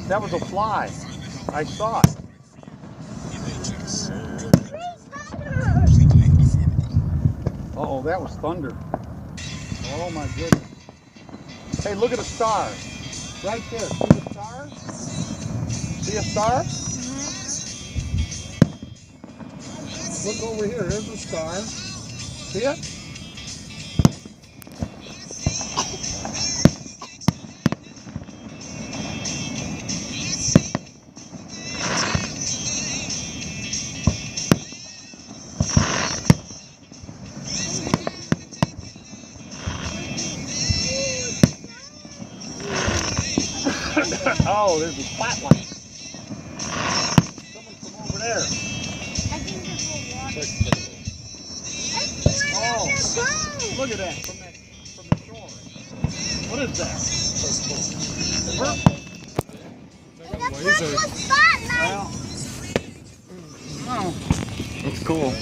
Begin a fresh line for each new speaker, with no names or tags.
That was a fly. I saw it. Uh-oh, that was thunder. Oh my goodness. Hey, look at a star. Right there. See the star? See a star? Look over here. There's a star. See it? Oh, there's a spotlight. Someone from over there.
I think this will walk.
Oh, look at that from the shore. What is that?
Purple spotlight.
Well, oh,
That's cool.